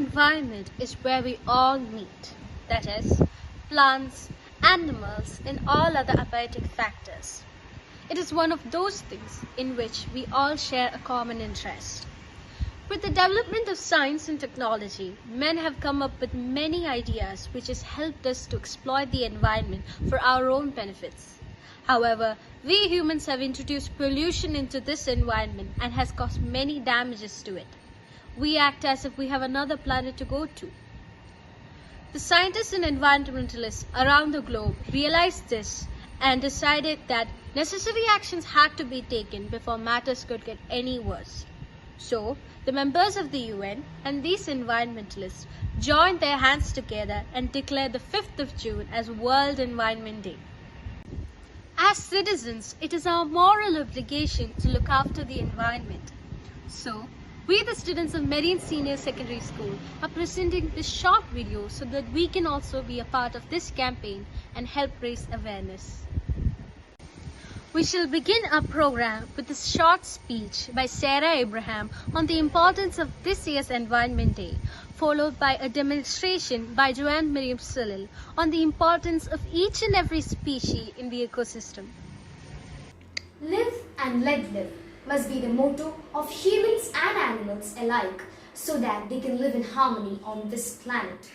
environment is where we all meet, that is, plants, animals, and all other abiotic factors. It is one of those things in which we all share a common interest. With the development of science and technology, men have come up with many ideas which has helped us to exploit the environment for our own benefits. However, we humans have introduced pollution into this environment and has caused many damages to it. We act as if we have another planet to go to. The scientists and environmentalists around the globe realized this and decided that necessary actions had to be taken before matters could get any worse. So, the members of the UN and these environmentalists joined their hands together and declared the 5th of June as World Environment Day. As citizens, it is our moral obligation to look after the environment. So, we the students of Marine Senior Secondary School are presenting this short video so that we can also be a part of this campaign and help raise awareness. We shall begin our program with a short speech by Sarah Abraham on the importance of this year's Environment Day, followed by a demonstration by Joanne Miriam Salil on the importance of each and every species in the ecosystem. Live and let live must be the motto of humans and animals alike so that they can live in harmony on this planet.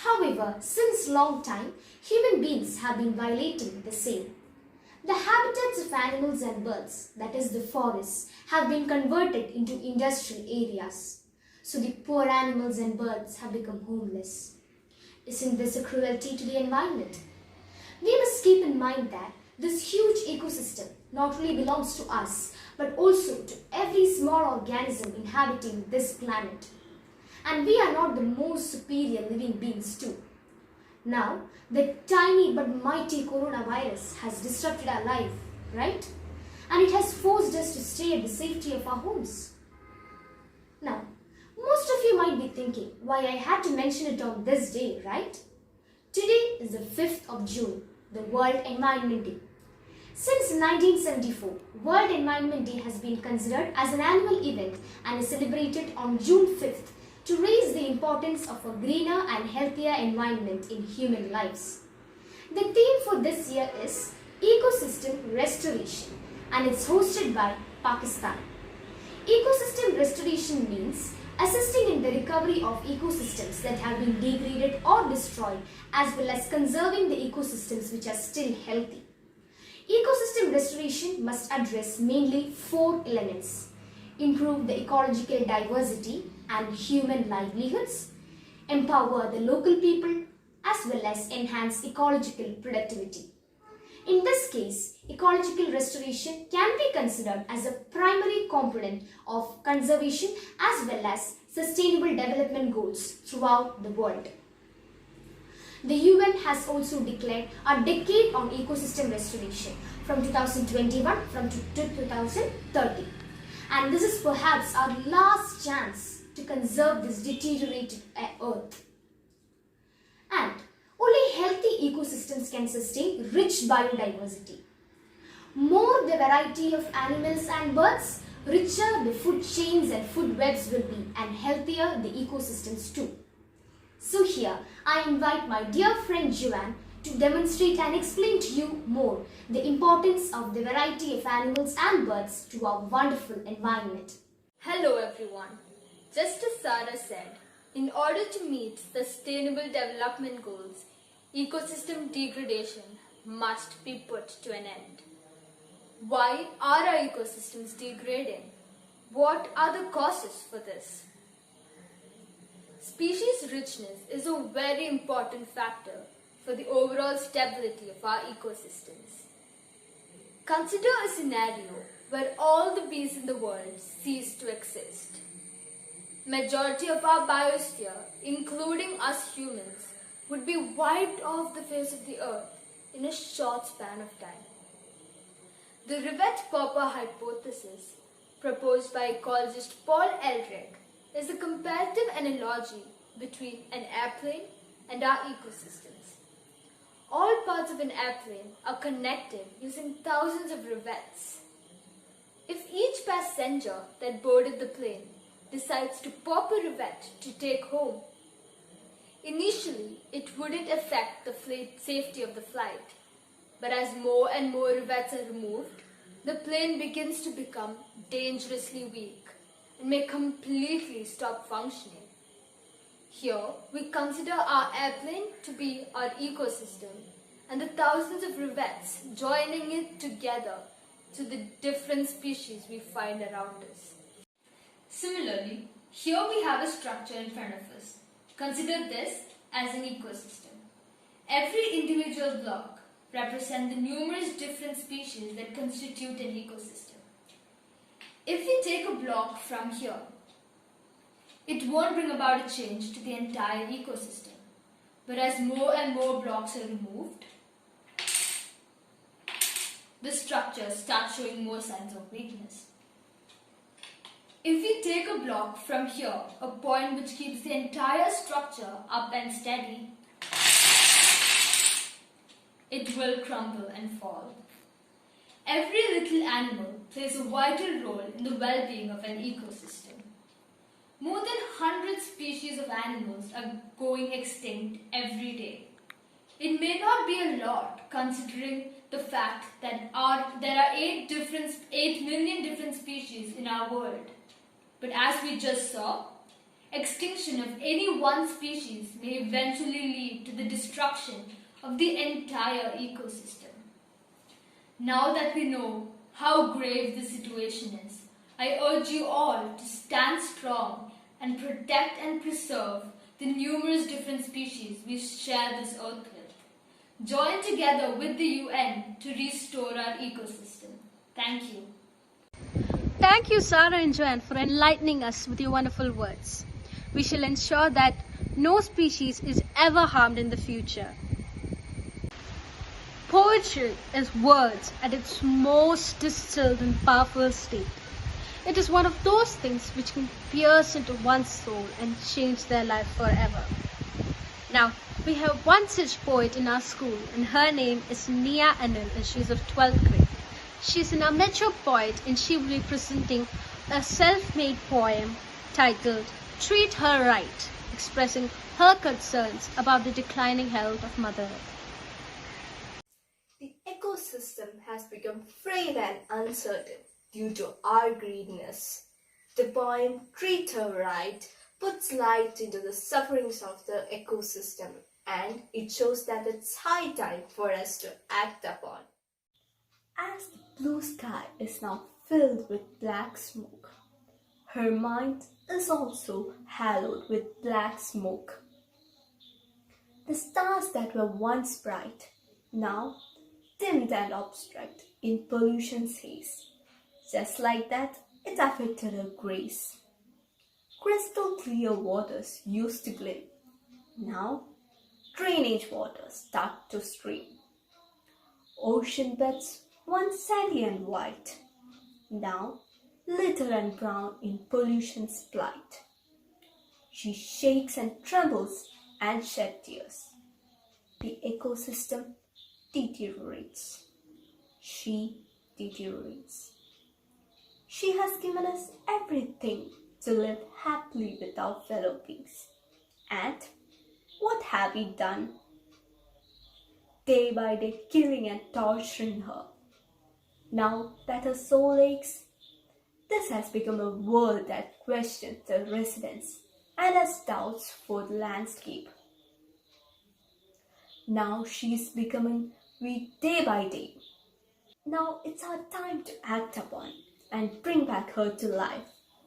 However, since long time, human beings have been violating the same. The habitats of animals and birds, that is the forests, have been converted into industrial areas. So the poor animals and birds have become homeless. Isn't this a cruelty to the environment? We must keep in mind that this huge ecosystem not only belongs to us, but also to every small organism inhabiting this planet. And we are not the most superior living beings too. Now, the tiny but mighty coronavirus has disrupted our life, right? And it has forced us to stay at the safety of our homes. Now, most of you might be thinking why I had to mention it on this day, right? Today is the 5th of June, the World Environment Day. Since 1974, World Environment Day has been considered as an annual event and is celebrated on June 5th to raise the importance of a greener and healthier environment in human lives. The theme for this year is Ecosystem Restoration and it's hosted by Pakistan. Ecosystem restoration means assisting in the recovery of ecosystems that have been degraded or destroyed as well as conserving the ecosystems which are still healthy. Ecosystem restoration must address mainly 4 elements: improve the ecological diversity and human livelihoods, empower the local people, as well as enhance ecological productivity. In this case, ecological restoration can be considered as a primary component of conservation as well as sustainable development goals throughout the world. The UN has also declared a decade on ecosystem restoration from 2021 to 2030. And this is perhaps our last chance to conserve this deteriorated earth. And only healthy ecosystems can sustain rich biodiversity. More the variety of animals and birds, richer the food chains and food webs will be, and healthier the ecosystems too. So here, I invite my dear friend Joanne to demonstrate and explain to you more the importance of the variety of animals and birds to our wonderful environment. Hello everyone. Just as Sarah said, in order to meet sustainable development goals, ecosystem degradation must be put to an end. Why are our ecosystems degrading? What are the causes for this? Species richness is a very important factor for the overall stability of our ecosystems. Consider a scenario where all the bees in the world cease to exist. Majority of our biosphere, including us humans, would be wiped off the face of the earth in a short span of time. The Rivette-Popper hypothesis, proposed by ecologist Paul Ehrlich, is a comparative analogy between an airplane and our ecosystems. All parts of an airplane are connected using thousands of rivets. If each passenger that boarded the plane decides to pop a revet to take home. Initially, it wouldn't affect the safety of the flight, but as more and more rivets are removed, the plane begins to become dangerously weak and may completely stop functioning. Here, we consider our airplane to be our ecosystem and the thousands of rivets joining it together to the different species we find around us. Similarly, here we have a structure in front of us. Consider this as an ecosystem. Every individual block represents the numerous different species that constitute an ecosystem. If we take a block from here, it won't bring about a change to the entire ecosystem. But as more and more blocks are removed, the structure starts showing more signs of weakness. If we take a block from here, a point which keeps the entire structure up and steady, it will crumble and fall. Every little animal plays a vital role in the well-being of an ecosystem. More than 100 species of animals are going extinct every day. It may not be a lot considering the fact that there are 8 million different species in our world. But as we just saw, extinction of any one species may eventually lead to the destruction of the entire ecosystem. Now that we know how grave the situation is, I urge you all to stand strong and protect and preserve the numerous different species we share this earth with. Join together with the UN to restore our ecosystem. Thank you. Thank you, Sarah and Joanne, for enlightening us with your wonderful words. We shall ensure that no species is ever harmed in the future. Poetry is words at its most distilled and powerful state. It is one of those things which can pierce into one's soul and change their life forever. Now, we have one such poet in our school, and her name is Nia Anil, and she is of 12th grade. She is an amateur poet, and she will be presenting a self-made poem titled Treat Her Right, expressing her concerns about the declining health of Mother Earth. The ecosystem has become frail and uncertain due to our greediness. The poem Treat Her Right puts light into the sufferings of the ecosystem, and it shows that it's high time for us to act upon. As the blue sky is now filled with black smoke, her mind is also hallowed with black smoke. The stars that were once bright, now dimmed and obstruct in pollution's haze. Just like that, it affected her grace. Crystal clear waters used to gleam. Now, drainage waters start to stream. Ocean beds, once sandy and white, now litter and brown in pollution's plight. She shakes and trembles and sheds tears. The ecosystem deteriorates. She deteriorates. She has given us everything to live happily with our fellow beings. And what have we done? Day by day killing and torturing her. Now that her soul aches, this has become a world that questions the residents and has doubts for the landscape. Now she is becoming weak day by day. Now it's our time to act upon and bring back her to life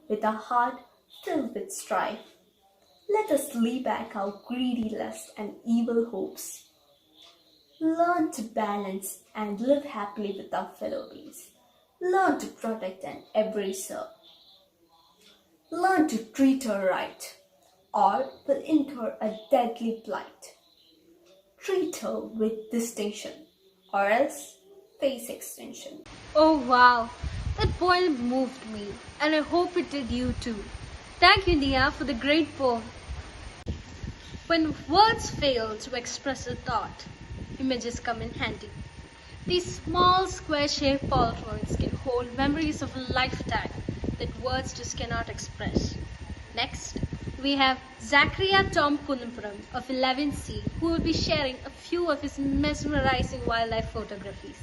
with a heart filled with strife. Let us leave back our greedy lust and evil hopes. Learn to balance and live happily with our fellow beings. Learn to protect and embrace her. Learn to treat her right, or will incur a deadly plight. Treat her with distinction, or else face extinction. Oh wow, that poem moved me, and I hope it did you too. Thank you, Nia, for the great poem. When words fail to express a thought, images come in handy. These small square-shaped Polaroids can hold memories of a lifetime that words just cannot express. Next, we have Zachariah Tom Kunumpuram of 11C, who will be sharing a few of his mesmerizing wildlife photographies.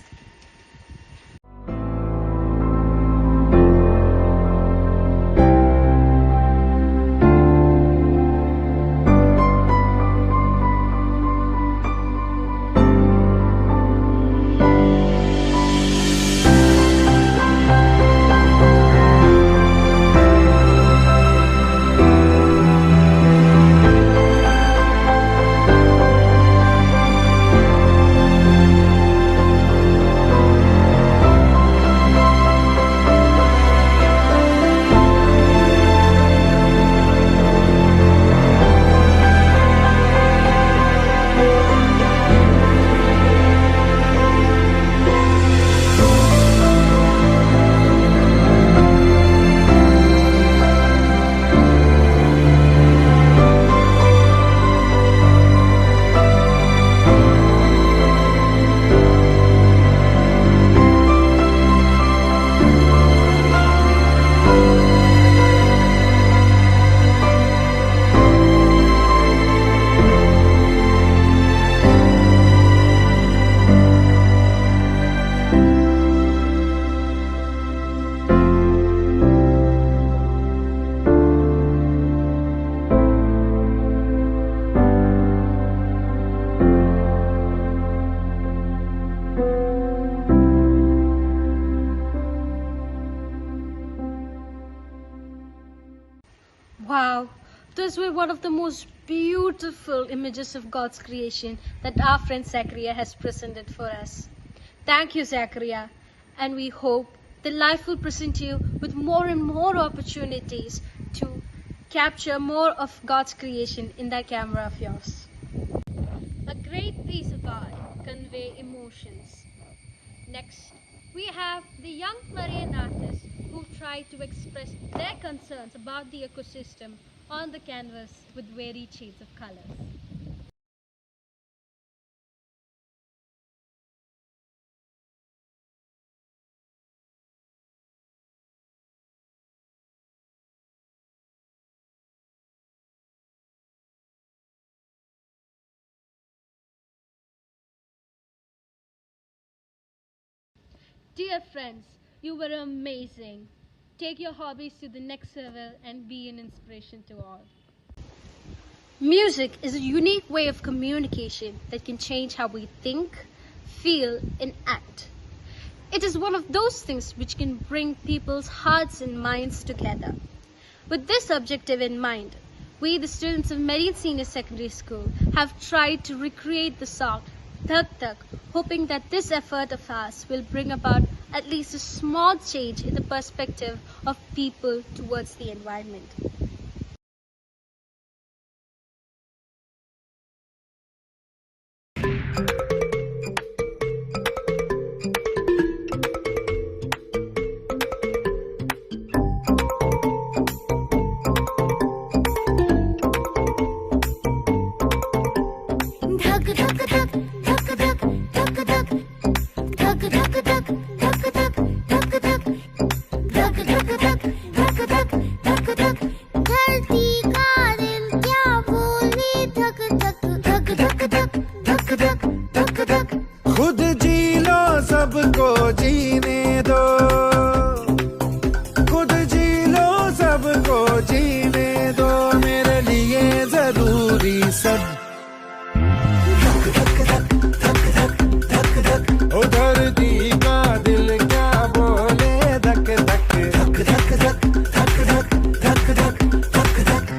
Wow, those were one of the most beautiful images of God's creation that our friend Zachariah has presented for us. Thank you, Zachariah, and we hope that life will present you with more and more opportunities to capture more of God's creation in that camera of yours. A great piece of art convey emotions. Next, we have the young Marian artists who try to express their concerns about the ecosystem on the canvas with varied shades of colors. Dear friends, you were amazing. Take your hobbies to the next level and be an inspiration to all. Music is a unique way of communication that can change how we think, feel, and act. It is one of those things which can bring people's hearts and minds together. With this objective in mind, we, the students of Marian Senior Secondary School, have tried to recreate the song Thak Thak, hoping that this effort of ours will bring about at least a small change in the perspective of people towards the environment. खुद जी लो सबको जीने दो, खुद जी लो सबको जीने दो, मेरे लिए जरूरी सब ओ धरती का दिल क्या बोले धक धक धक धक धक धक धक धक धक धक धक।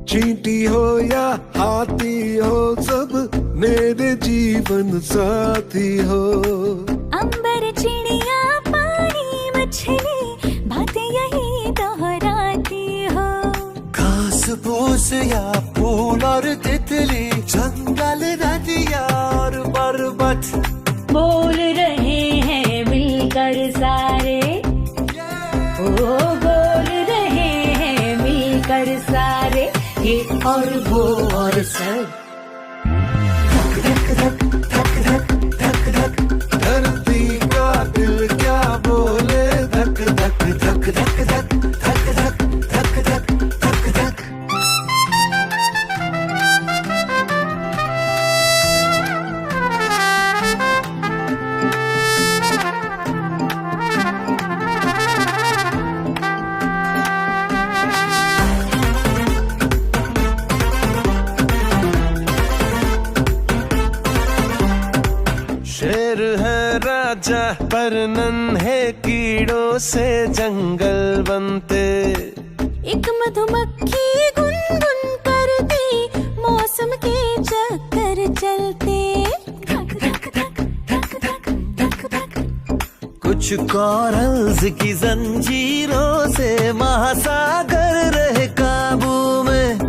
चींटी हो या हाथी हो सब मेरे जीवन साथी हो, अंबर चिड़िया पानी मछली बातें यही दोहराती हो, घास फूस या फूल और तितली जंगल नदिया और पर्वत बोल रहे हैं मिल सारे ओ बोल रहे हैं मिलकर सारे, ये और वो और सब। धरती का दिल क्या बोले, धक धक धक धक धक धक धक धक धक धक धक। शेर है राजा पर नन्हे कीड़ों से जंगल बनते। एक मधुमक्खी गुनगुन करती, मौसम के चक्कर चलते। धक धक धक धक धक धक धक। कुछ कॉरल्स की जंजीरों से महासागर रहे काबू में।